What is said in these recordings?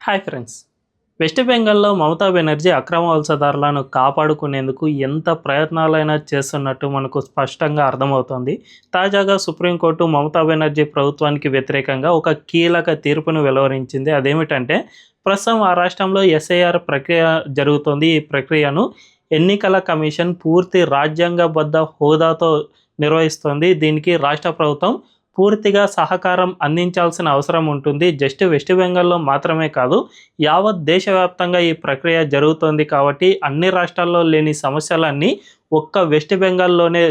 Hi friends. West బెంగాల్‌లో మమతా బెనర్జీ అక్రమ వలసదారులను కాపాడుకునేందుకు ఎంత ప్రయత్నాలైనా చేస్తున్నట్టు మనకు స్పష్టంగా అర్థమవుతోంది. తాజాగా సుప్రీంకోర్టు మమతా బెనర్జీ ప్రభుత్వానికి వ్యతిరేకంగా ఒక కీలక తీర్పును వెలువరించింది. అదేమిటంటే ప్రస్తుతం ఆ రాష్ట్రంలో ఎస్ఐఆర్ ప్రక్రియ జరుగుతోంది. ఈ ప్రక్రియను ఎన్నికల కమిషన్ పూర్తి రాజ్యాంగబద్ధ హోదాతో నిర్వహిస్తోంది. దీనికి రాష్ట్ర ప్రభుత్వం పూర్తిగా సహకారం అందించాల్సిన అవసరం ఉంటుంది. జస్ట్ వెస్ట్ బెంగాల్‌లో మాత్రమే కాదు, యావత్ దేశవ్యాప్తంగా ఈ ప్రక్రియ జరుగుతోంది కాబట్టి అన్ని రాష్ట్రాల్లో లేని సమస్యలన్నీ ఒక్క వెస్ట్ బెంగాల్‌లోనే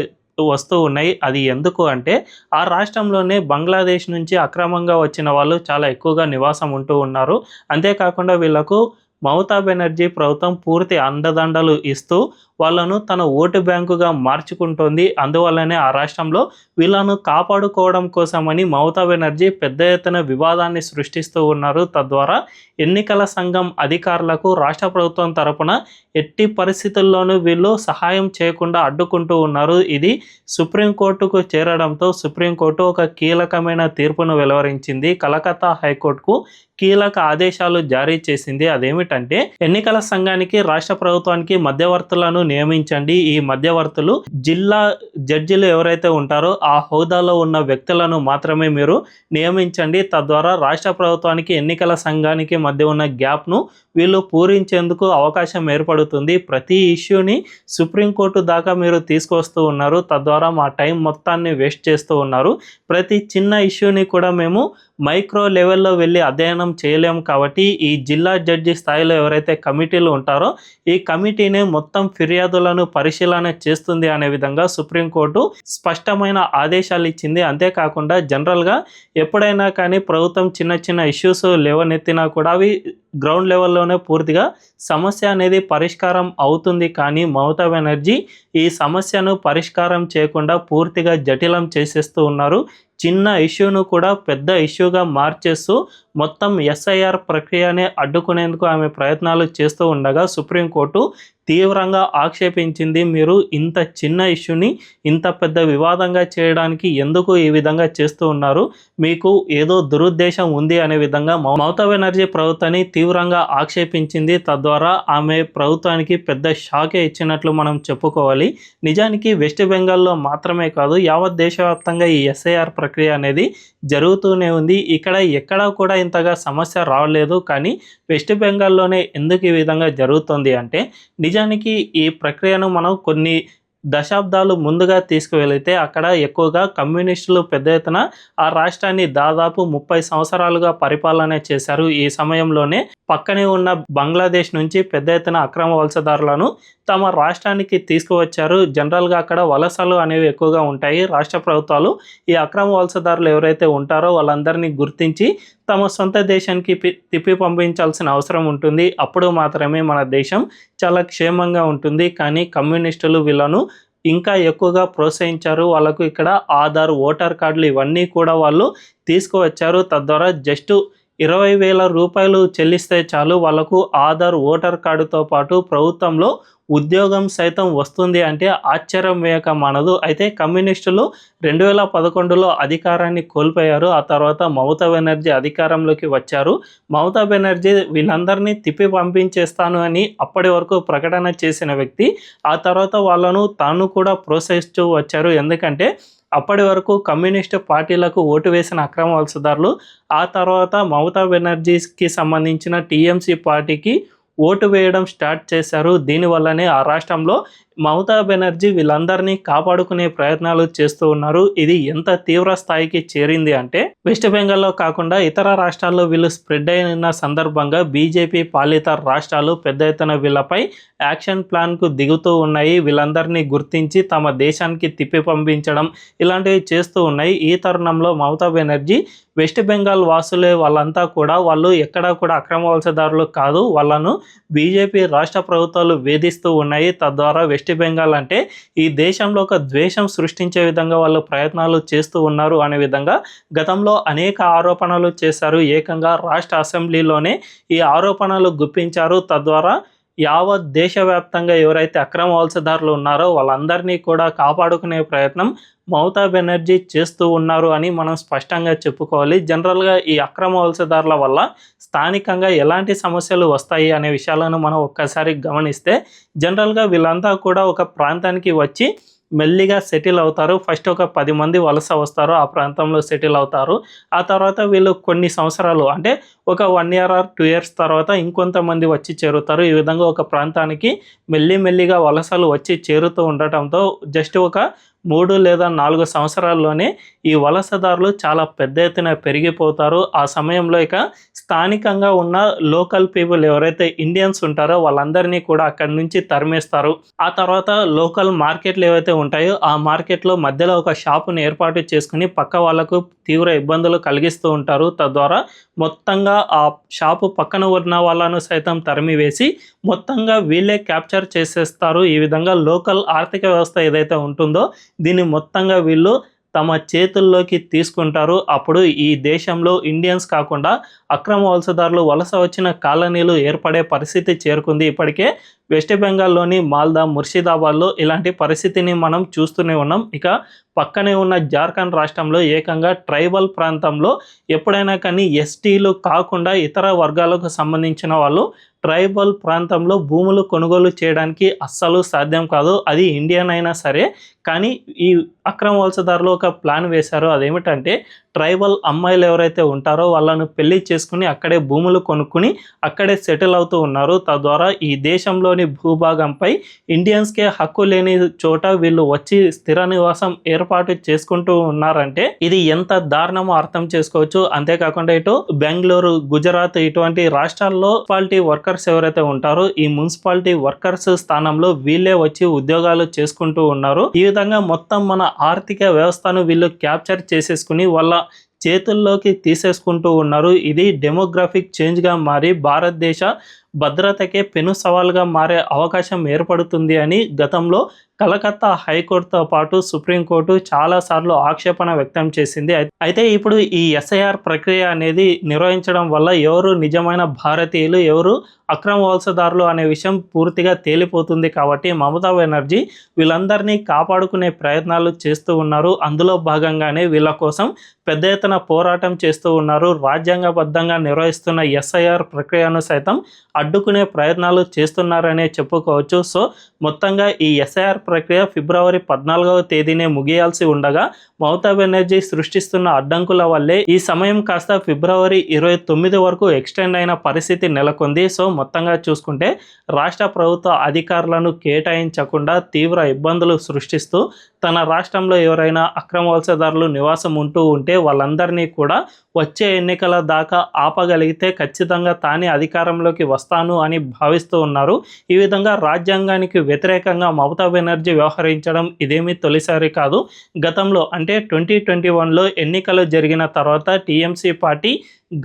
వస్తూ ఉన్నాయి. అది ఎందుకు అంటే ఆ రాష్ట్రంలోనే బంగ్లాదేశ్ నుంచి అక్రమంగా వచ్చిన వాళ్ళు చాలా ఎక్కువగా నివాసం ఉంటూ ఉన్నారు. అంతేకాకుండా వీళ్ళకు మమతా బెనర్జీ ప్రభుత్వం పూర్తి అండదండలు ఇస్తూ వాళ్ళను తన ఓటు బ్యాంకుగా మార్చుకుంటోంది. అందువల్లనే ఆ రాష్ట్రంలో వీళ్ళను కాపాడుకోవడం కోసమని మమతా బెనర్జీ పెద్ద ఎత్తున వివాదాన్ని సృష్టిస్తూ ఉన్నారు. తద్వారా ఎన్నికల సంఘం అధికారులకు రాష్ట్ర ప్రభుత్వం తరపున ఎట్టి పరిస్థితుల్లోనూ వీళ్ళు సహాయం చేయకుండా అడ్డుకుంటూ ఉన్నారు. ఇది సుప్రీంకోర్టుకు చేరడంతో సుప్రీంకోర్టు ఒక కీలకమైన తీర్పును వెలువరించింది. కలకత్తా హైకోర్టుకు కీలక ఆదేశాలు జారీ చేసింది. అదేమిటంటే ఎన్నికల సంఘానికి రాష్ట్ర ప్రభుత్వానికి మధ్యవర్తులను నియమించండి. ఈ మధ్యవర్తులు జిల్లా జడ్జిలు ఎవరైతే ఉంటారో ఆ హోదాలో ఉన్న వ్యక్తులను మాత్రమే మీరు నియమించండి. తద్వారా రాష్ట్ర ప్రభుత్వానికి ఎన్నికల సంఘానికి మధ్య ఉన్న గ్యాప్ను వీళ్ళు పూరించేందుకు అవకాశం ఏర్పడుతుంది. ప్రతి ఇష్యూని సుప్రీంకోర్టు దాకా మీరు తీసుకొస్తూ ఉన్నారు. తద్వారా మా టైం మొత్తాన్ని వేస్ట్ చేస్తూ ఉన్నారు. ప్రతి చిన్న ఇష్యూని కూడా మేము మైక్రో లెవెల్లో వెళ్ళి అధ్యయనం చేయలేము కాబట్టి ఈ జిల్లా జడ్జి స్థాయిలో ఎవరైతే కమిటీలు ఉంటారో ఈ కమిటీనే మొత్తం ఫిర్యాదులను పరిశీలన చేస్తుంది అనే విధంగా సుప్రీంకోర్టు స్పష్టమైన ఆదేశాలు ఇచ్చింది. అంతేకాకుండా జనరల్గా ఎప్పుడైనా కానీ ప్రభుత్వం చిన్న చిన్న ఇష్యూస్ లేవనెత్తినా కూడా అవి గ్రౌండ్ లెవెల్లోనే పూర్తిగా సమస్య అనేది పరిష్కారం అవుతుంది. కానీ మమతా బెనర్జీ ఈ సమస్యను పరిష్కారం చేయకుండా పూర్తిగా జటిలం చేసేస్తూ ఉన్నారు. చిన్న ఇష్యూను కూడా పెద్ద ఇష్యూగా మార్చేస్తూ మొత్తం ఎస్ఐఆర్ ప్రక్రియనే అడ్డుకునేందుకు ఆమె ప్రయత్నాలు చేస్తూ ఉండగా సుప్రీంకోర్టు తీవ్రంగా ఆక్షేపించింది. మీరు ఇంత చిన్న ఇష్యూని ఇంత పెద్ద వివాదంగా చేయడానికి ఎందుకు ఈ విధంగా చేస్తూ ఉన్నారు? మీకు ఏదో దురుద్దేశం ఉంది అనే విధంగా మమతా బెనర్జీ ప్రభుత్వాన్ని తీవ్రంగా ఆక్షేపించింది. తద్వారా ఆమె ప్రభుత్వానికి పెద్ద షాకే ఇచ్చినట్లు మనం చెప్పుకోవాలి. నిజానికి వెస్ట్ బెంగాల్లో మాత్రమే కాదు, యావత్ దేశవ్యాప్తంగా ఈ ఎస్ఐఆర్ ప్రక్రియ అనేది జరుగుతూనే ఉంది. ఎక్కడా కూడా ఇంతగా సమస్య రావలేదు. కానీ వెస్ట్ బెంగాల్లోనే ఎందుకు ఈ విధంగా జరుగుతుంది అంటే నిజానికి ఈ ప్రక్రియను మనం కొన్ని దశాబ్దాలు ముందుగా తీసుకువెళితే అక్కడ ఎక్కువగా కమ్యూనిస్టులు పెద్ద ఎత్తున ఆ రాష్ట్రాన్ని దాదాపు 30 సంవత్సరాలుగా పరిపాలన చేశారు. ఈ సమయంలోనే పక్కనే ఉన్న బంగ్లాదేశ్ నుంచి పెద్ద ఎత్తున అక్రమ వలసదారులను తమ రాష్ట్రానికి తీసుకువచ్చారు. జనరల్గా అక్కడ వలసలు అనేవి ఎక్కువగా ఉంటాయి. రాష్ట్ర ప్రభుత్వాలు ఈ అక్రమ వలసదారులు ఎవరైతే ఉంటారో వాళ్ళందరినీ గుర్తించి తమ సొంత దేశానికి తిప్పి పంపించాల్సిన అవసరం ఉంటుంది. అప్పుడు మాత్రమే మన దేశం చాలా క్షేమంగా ఉంటుంది. కానీ కమ్యూనిస్టులు వీళ్ళను ఇంకా ఎక్కువగా ప్రోత్సహించారు. వాళ్ళకు ఇక్కడ ఆధార్, ఓటర్ కార్డులు ఇవన్నీ కూడా వాళ్ళు తీసుకువచ్చారు. తద్వారా జస్ట్ 20,000 రూపాయలు చెల్లిస్తే చాలు వాళ్ళకు ఆధార్, ఓటర్ కార్డుతో పాటు ప్రభుత్వంలో ఉద్యోగం సైతం వస్తుంది అంటే ఆశ్చర్యం వేయక మానదు. అయితే కమ్యూనిస్టులు 2011లో అధికారాన్ని కోల్పోయారు. ఆ తర్వాత మమతా బెనర్జీ అధికారంలోకి వచ్చారు. మమతా బెనర్జీ వీళ్ళందరినీ తిప్పి పంపించేస్తాను అని అప్పటి వరకు ప్రకటన చేసిన వ్యక్తి ఆ తర్వాత వాళ్ళను తాను కూడా ప్రోత్సహిస్తూ వచ్చారు. ఎందుకంటే అప్పటి వరకు కమ్యూనిస్టు పార్టీలకు ఓటు వేసిన అక్రమ వలసదారులు ఆ తర్వాత మమతా బెనర్జీకి సంబంధించిన టీఎంసీ పార్టీకి ఓటు వేయడం స్టార్ట్ చేశారు. దీనివల్లనే ఆ రాష్ట్రంలో మమతా బెనర్జీ వీళ్ళందరినీ కాపాడుకునే ప్రయత్నాలు చేస్తూ ఉన్నారు. ఇది ఎంత తీవ్ర స్థాయికి చేరింది అంటే వెస్ట్ బెంగాల్లో కాకుండా ఇతర రాష్ట్రాల్లో వీళ్ళు స్ప్రెడ్ అయిన సందర్భంగా బీజేపీ పాలిత రాష్ట్రాలు పెద్ద ఎత్తున వీళ్ళపై యాక్షన్ ప్లాన్కు దిగుతూ ఉన్నాయి. వీళ్ళందరినీ గుర్తించి తమ దేశానికి తిప్పి పంపించడం ఇలాంటివి చేస్తూ ఉన్నాయి. ఈ తరుణంలో మమతా బెనర్జీ వెస్ట్ బెంగాల్ వాసులే వాళ్ళంతా కూడా వాళ్ళు ఎక్కడా కూడా అక్రమ వలసదారులు కాదు, వాళ్ళను బీజేపీ రాష్ట్ర ప్రభుత్వాలు వేధిస్తూ ఉన్నాయి. తద్వారా వెస్ట్ బెంగాల్ అంటే ఈ దేశంలో ఒక ద్వేషం సృష్టించే విధంగా వాళ్ళు ప్రయత్నాలు చేస్తూ ఉన్నారు అనే విధంగా గతంలో అనేక ఆరోపణలు చేశారు. ఏకంగా రాష్ట్ర అసెంబ్లీలోనే ఈ ఆరోపణలు గుప్పించారు. తద్వారా యావత్ దేశవ్యాప్తంగా ఎవరైతే అక్రమ వలసదారులు ఉన్నారో వాళ్ళందరినీ కూడా కాపాడుకునే ప్రయత్నం మమతా బెనర్జీ చేస్తూ ఉన్నారు అని మనం స్పష్టంగా చెప్పుకోవాలి. జనరల్‌గా ఈ అక్రమ వలసదారుల వల్ల స్థానికంగా ఎలాంటి సమస్యలు వస్తాయి అనే విషయాలను మనం ఒక్కసారి గమనిస్తే, జనరల్‌గా వీళ్ళంతా కూడా ఒక ప్రాంతానికి వచ్చి మెల్లిగా సెటిల్ అవుతారు. ఫస్ట్ ఒక 10 మంది వలస వస్తారు. ఆ ప్రాంతంలో సెటిల్ అవుతారు. ఆ తర్వాత వీళ్ళు కొన్ని సంవత్సరాలు అంటే ఒక 1 ఇయర్ ఆర్ 2 ఇయర్స్ తర్వాత ఇంకొంతమంది వచ్చి చేరుతారు. ఈ విధంగా ఒక ప్రాంతానికి మెల్లిగా వలసలు వచ్చి చేరుతూ ఉండటంతో జస్ట్ ఒక 3 లేదా 4 సంవత్సరాల్లోనే ఈ వలసదారులు చాలా పెద్ద ఎత్తున పెరిగిపోతారు. ఆ సమయంలో ఇక స్థానికంగా ఉన్న లోకల్ పీపుల్ ఎవరైతే ఇండియన్స్ ఉంటారో వాళ్ళందరినీ కూడా అక్కడి నుంచి తరిమేస్తారు. ఆ తర్వాత లోకల్ మార్కెట్లు ఏవైతే ఉంటాయో ఆ మార్కెట్‌లో మధ్యలో ఒక షాపుని ఏర్పాటు చేసుకొని పక్క వాళ్ళకు తీవ్ర ఇబ్బందులు కలిగిస్తూ ఉంటారు. తద్వారా మొత్తంగా ఆ షాపు పక్కన ఉన్న వాళ్ళను సైతం తరిమివేసి మొత్తంగా వీళ్ళే క్యాప్చర్ చేసేస్తారు. ఈ విధంగా లోకల్ ఆర్థిక వ్యవస్థ ఏదైతే ఉంటుందో దీన్ని మొత్తంగా వీళ్ళు తమ చేతుల్లోకి తీసుకుంటారు. అప్పుడు ఈ దేశంలో ఇండియన్స్ కాకుండా అక్రమ వలసదారులు వలస వచ్చిన కాలనీలు ఏర్పడే పరిస్థితి చేరుకుంది. ఇప్పటికే వెస్ట్ బెంగాల్‌లోని మాల్దా, ముర్షిదాబాద్‌లో ఇలాంటి పరిస్థితిని మనం చూస్తూనే ఉన్నాం. ఇక పక్కనే ఉన్న జార్ఖండ్ రాష్ట్రంలో ఏకంగా ట్రైబల్ ప్రాంతంలో ఎప్పుడైనా కానీ ఎస్టీలు కాకుండా ఇతర వర్గాలకు సంబంధించిన వాళ్ళు ట్రైబల్ ప్రాంతంలో భూములు కొనుగోలు చేయడానికి అస్సలు సాధ్యం కాదు. అది ఇండియన్ అయినా సరే. కానీ ఈ అక్రమ వలసదారులు ఒక ప్లాన్ వేశారు. అదేమిటంటే ట్రైబల్ అమ్మాయిలు ఎవరైతే ఉంటారో వాళ్ళను పెళ్లి చేసుకుని అక్కడే భూములు కొనుక్కుని అక్కడే సెటిల్ అవుతూ ఉన్నారు. తద్వారా ఈ దేశంలోని భూభాగంపై ఇండియన్స్కే హక్కు లేని చోట వీళ్ళు వచ్చి స్థిర నివాసం ఏర్పాటు చేసుకుంటూ ఉన్నారంటే ఇది ఎంత దారుణమో అర్థం చేసుకోవచ్చు. అంతేకాకుండా ఇటు బెంగళూరు, గుజరాత్ ఇటువంటి రాష్ట్రాల్లో మున్సిపాలిటీ వర్కర్స్ ఎవరైతే ఉంటారో ఈ మున్సిపాలిటీ వర్కర్స్ స్థానంలో వీళ్ళే వచ్చి ఉద్యోగాలు చేసుకుంటూ ఉన్నారు. ఈ విధంగా మొత్తం మన ఆర్థిక వ్యవస్థను వీళ్ళు క్యాప్చర్ చేసేసుకుని వాళ్ళ చేతుల్లోకి తీసేసుకుంటూ ఉన్నారు. ఇది డెమోగ్రాఫిక్ చేంజ్గా మారి భారతదేశ భద్రతకే పెను సవాల్గా మారే అవకాశం ఏర్పడుతుంది అని గతంలో కలకత్తా హైకోర్టుతో పాటు సుప్రీంకోర్టు చాలాసార్లు ఆక్షేపణ వ్యక్తం చేసింది. అయితే ఇప్పుడు ఈ ఎస్ఐఆర్ ప్రక్రియ అనేది నిర్వహించడం వల్ల ఎవరు నిజమైన భారతీయులు, ఎవరు అక్రమ వలసదారులు అనే విషయం పూర్తిగా తేలిపోతుంది. కాబట్టి మమతా బెనర్జీ వీళ్ళందరినీ కాపాడుకునే ప్రయత్నాలు చేస్తూ ఉన్నారు. అందులో భాగంగానే వీళ్ళ కోసం పెద్ద ఎత్తున పోరాటం చేస్తూ ఉన్నారు. రాజ్యాంగబద్ధంగా నిర్వహిస్తున్న ఎస్ఐఆర్ ప్రక్రియను సైతం అడ్డుకునే ప్రయత్నాలు చేస్తున్నారనే చెప్పుకోవచ్చు. సో మొత్తంగా ఈ ఎస్ఐఆర్ ప్రక్రియ ఫిబ్రవరి 14వ తేదీనే ముగియాల్సి ఉండగా మమతా బెనర్జీ సృష్టిస్తున్న అడ్డంకుల వల్లే ఈ సమయం కాస్త ఫిబ్రవరి 29 వరకు ఎక్స్టెండ్ అయిన పరిస్థితి నెలకొంది. సో మొత్తంగా చూసుకుంటే రాష్ట్ర ప్రభుత్వ అధికారులను కేటాయించకుండా తీవ్ర ఇబ్బందులు సృష్టిస్తూ తన రాష్ట్రంలో ఎవరైనా అక్రమ వలసదారులు నివాసం ఉంటే వాళ్ళందరినీ కూడా వచ్చే ఎన్నికల దాకా ఆపగలిగితే ఖచ్చితంగా తానే అధికారంలోకి వస్తాను అని భావిస్తూ ఉన్నారు. ఈ విధంగా రాజ్యాంగానికి వ్యతిరేకంగా మమతా బెనర్జీ వ్యవహరించడం ఇదేమీ తొలిసారి కాదు. గతంలో అంటే 2021లో ఎన్నికలు జరిగిన తర్వాత టీఎంసీ పార్టీ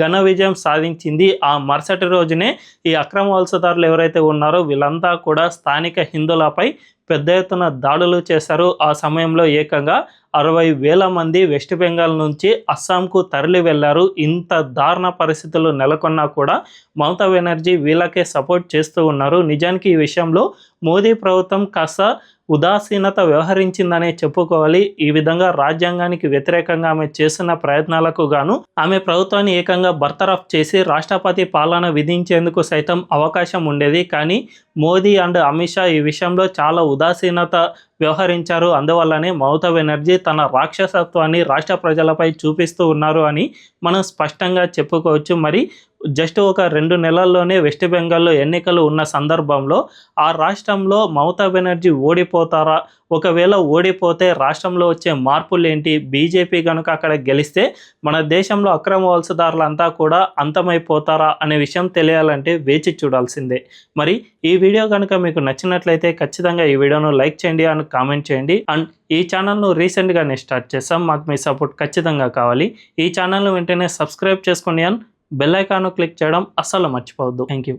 ఘన విజయం సాధించింది. ఆ మరుసటి రోజునే ఈ అక్రమ వలసదారులు ఎవరైతే ఉన్నారో వీళ్ళంతా కూడా స్థానిక హిందువులపై పెద్ద ఎత్తున దాడులు చేశారు. ఆ సమయంలో ఏకంగా 60,000 మంది వెస్ట్ బెంగాల్ నుంచి అస్సాంకు తరలి వెళ్లారు. ఇంత దారుణ పరిస్థితులు నెలకొన్నా కూడా మమతా బెనర్జీ వీళ్ళకే సపోర్ట్ చేస్తూ ఉన్నారు. నిజానికి ఈ విషయంలో మోదీ ప్రభుత్వం కాస్త ఉదాసీనత వ్యవహరించిందనే చెప్పుకోవాలి. ఈ విధంగా రాజ్యాంగానికి వ్యతిరేకంగా ఆమె చేస్తున్న ప్రయత్నాలకు గాను ఆమె ప్రభుత్వాన్ని ఏకంగా బర్తరఫ్ చేసి రాష్ట్రపతి పాలన విధించేందుకు సైతం అవకాశం ఉండేది. కానీ మోదీ అండ్ అమిత్ షా ఈ విషయంలో చాలా ఉదాసీనత వ్యవహరించారు. అందువల్లనే మమతా బెనర్జీ తన రాక్షసత్వాన్ని రాష్ట్ర ప్రజలపై చూపిస్తూ ఉన్నారు అని మనం స్పష్టంగా చెప్పుకోవచ్చు. మరి జస్ట్ ఒక 2 నెలల్లోనే వెస్ట్ బెంగాల్లో ఎన్నికలు ఉన్న సందర్భంలో ఆ రాష్ట్రంలో మమతా బెనర్జీ ఓడిపోతారా, ఒకవేళ ఓడిపోతే రాష్ట్రంలో వచ్చే మార్పులు ఏంటి, బీజేపీ కనుక అక్కడ గెలిస్తే మన దేశంలో అక్రమ వలసదారులంతా కూడా అంతమైపోతారా అనే విషయం తెలియాలంటే వేచి చూడాల్సిందే. మరి ఈ వీడియో కనుక మీకు నచ్చినట్లయితే ఖచ్చితంగా ఈ వీడియోను లైక్ చేయండి అండ్ కామెంట్ చేయండి. అండ్ ఈ ఛానల్ను రీసెంట్గానే స్టార్ట్ చేసాం, మాకు మీ సపోర్ట్ ఖచ్చితంగా కావాలి. ఈ ఛానల్ను వెంటనే సబ్స్క్రైబ్ చేసుకోండి అండ్ బెల్ ఐకాన్ క్లిక్ చేయడం అస్సలు మర్చిపోవద్దు. Thank you.